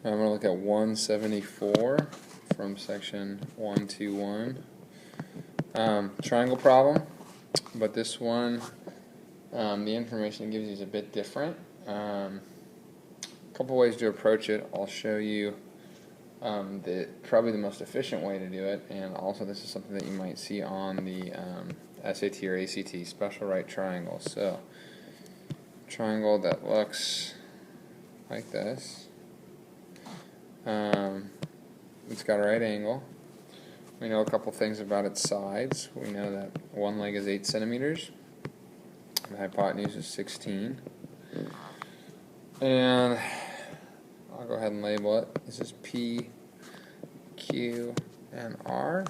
I'm going to look at 174 from section 121. Triangle problem, but this one, the information it gives you is a bit different. A couple ways to approach it. I'll show you probably the most efficient way to do it, and also this is something that you might see on the SAT or ACT, special right triangle. So, triangle that looks like this. It's got a right angle. We know a couple things about its sides. We know that one leg is 8 centimeters. The hypotenuse is 16. And I'll go ahead and label it. This is P, Q, and R.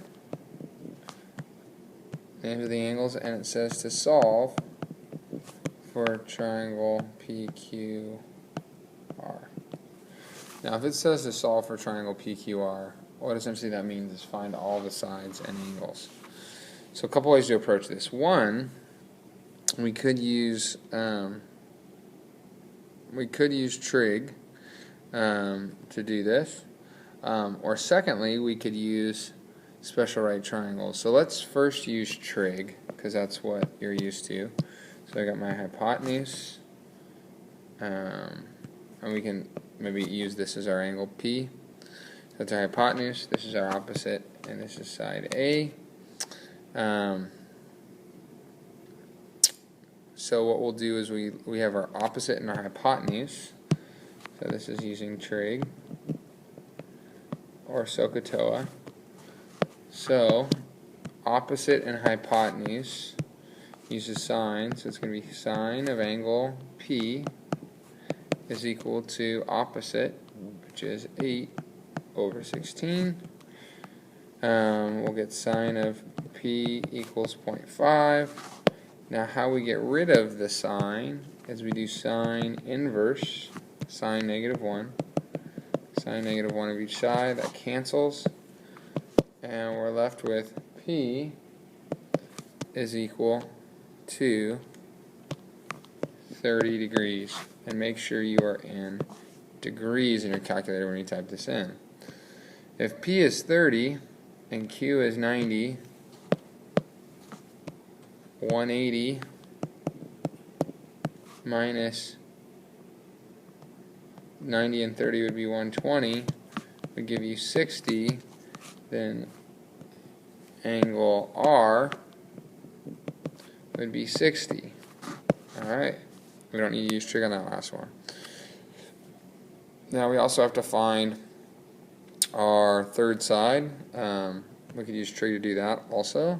Names of the angles, and it says to solve for triangle PQR. Now, if it says to solve for triangle PQR, what essentially that means is find all the sides and angles. So a couple ways to approach this. One, we could use trig to do this, or secondly, we could use special right triangles. So let's first use trig, because that's what you're used to. So I got my hypotenuse, and we can maybe use this as our angle P. That's our hypotenuse, this is our opposite, and this is side A. So what we'll do is we have our opposite and our hypotenuse. So this is using trig or SOHCAHTOA. So opposite and hypotenuse uses sine, so it's going to be sine of angle P is equal to opposite, which is 8 over 16. We'll get sine of P equals 0.5. Now how we get rid of the sine is we do sine inverse, sine negative 1. Sine negative 1 of each side, that cancels. And we're left with P is equal to 30 degrees. And make sure you are in degrees in your calculator when you type this in. If P is 30 and Q is 90, 180 minus 90 and 30 would be 120, would give you 60, then angle R would be 60. Alright, we don't need to use trig on that last one. Now we also have to find our third side. We could use trig to do that also.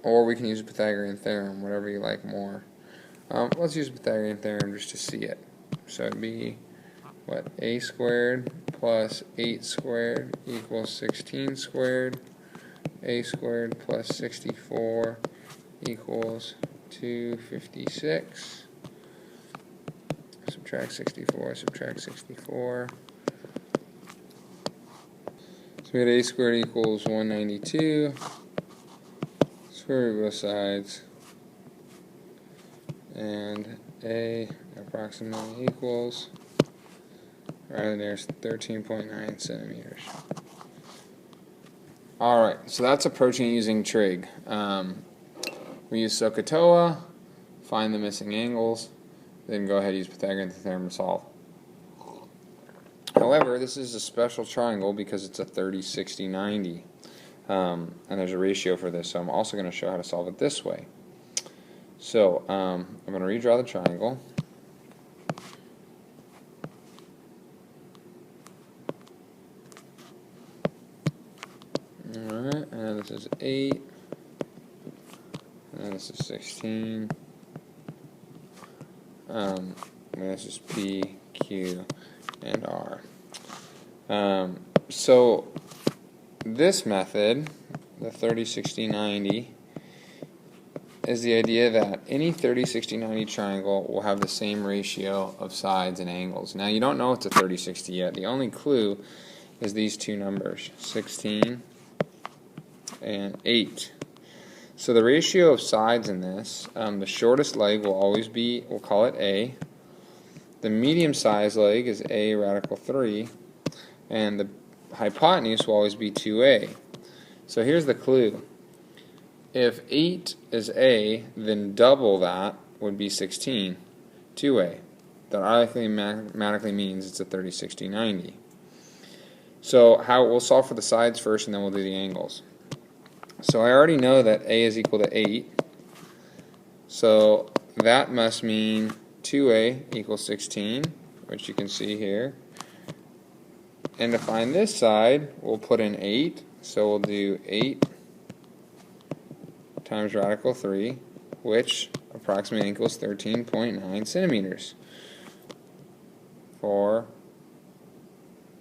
Or we can use the Pythagorean theorem, whatever you like more. Let's use the Pythagorean theorem just to see it. So it'd be, what, a squared plus 8 squared equals 16 squared. A squared plus 64 equals 256. Subtract 64, subtract 64. So we got a squared equals 192. Square root both sides. And a approximately equals, right in there, 13.9 centimeters. Alright, so that's approaching using trig. We use SOHCAHTOA, find the missing angles, then go ahead and use Pythagorean theorem to solve. However, this is a special triangle because it's a 30, 60, 90. And there's a ratio for this, so I'm also going to show how to solve it this way. So, I'm going to redraw the triangle. Alright, and this is 8, and this is 16, and this is P, Q, and R. So, this method, the 30, 60, 90, is the idea that any 30, 60, 90 triangle will have the same ratio of sides and angles. Now, you don't know it's a 30, 60 yet. The only clue is these two numbers, 16 and 8. So the ratio of sides in this, the shortest leg will always be, we'll call it A. the medium sized leg is a radical 3, and the hypotenuse will always be 2a. So here's the clue. If 8 is a, then double that would be 16, 2a. That automatically means it's a 30, 60, 90. So we'll solve for the sides first, and then we'll do the angles. So I already know that a is equal to 8. So that must mean 2a equals 16, which you can see here. And to find this side, we'll put in 8. So we'll do 8 times radical 3, which approximately equals 13.9 centimeters for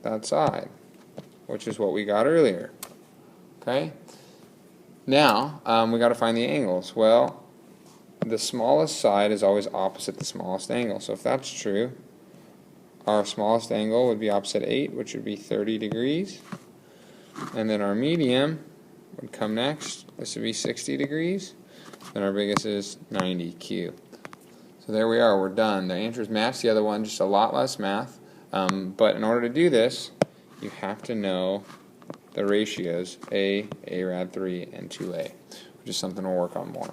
that side, which is what we got earlier. Okay? Now, we got to find the angles. Well, the smallest side is always opposite the smallest angle. So if that's true, our smallest angle would be opposite 8, which would be 30 degrees. And then our medium would come next. This would be 60 degrees. And our biggest is 90 Q. So there we are. We're done. The answers match the other one, just a lot less math. But in order to do this, you have to know the ratios A, A rad 3, and 2A, which is something we'll work on more.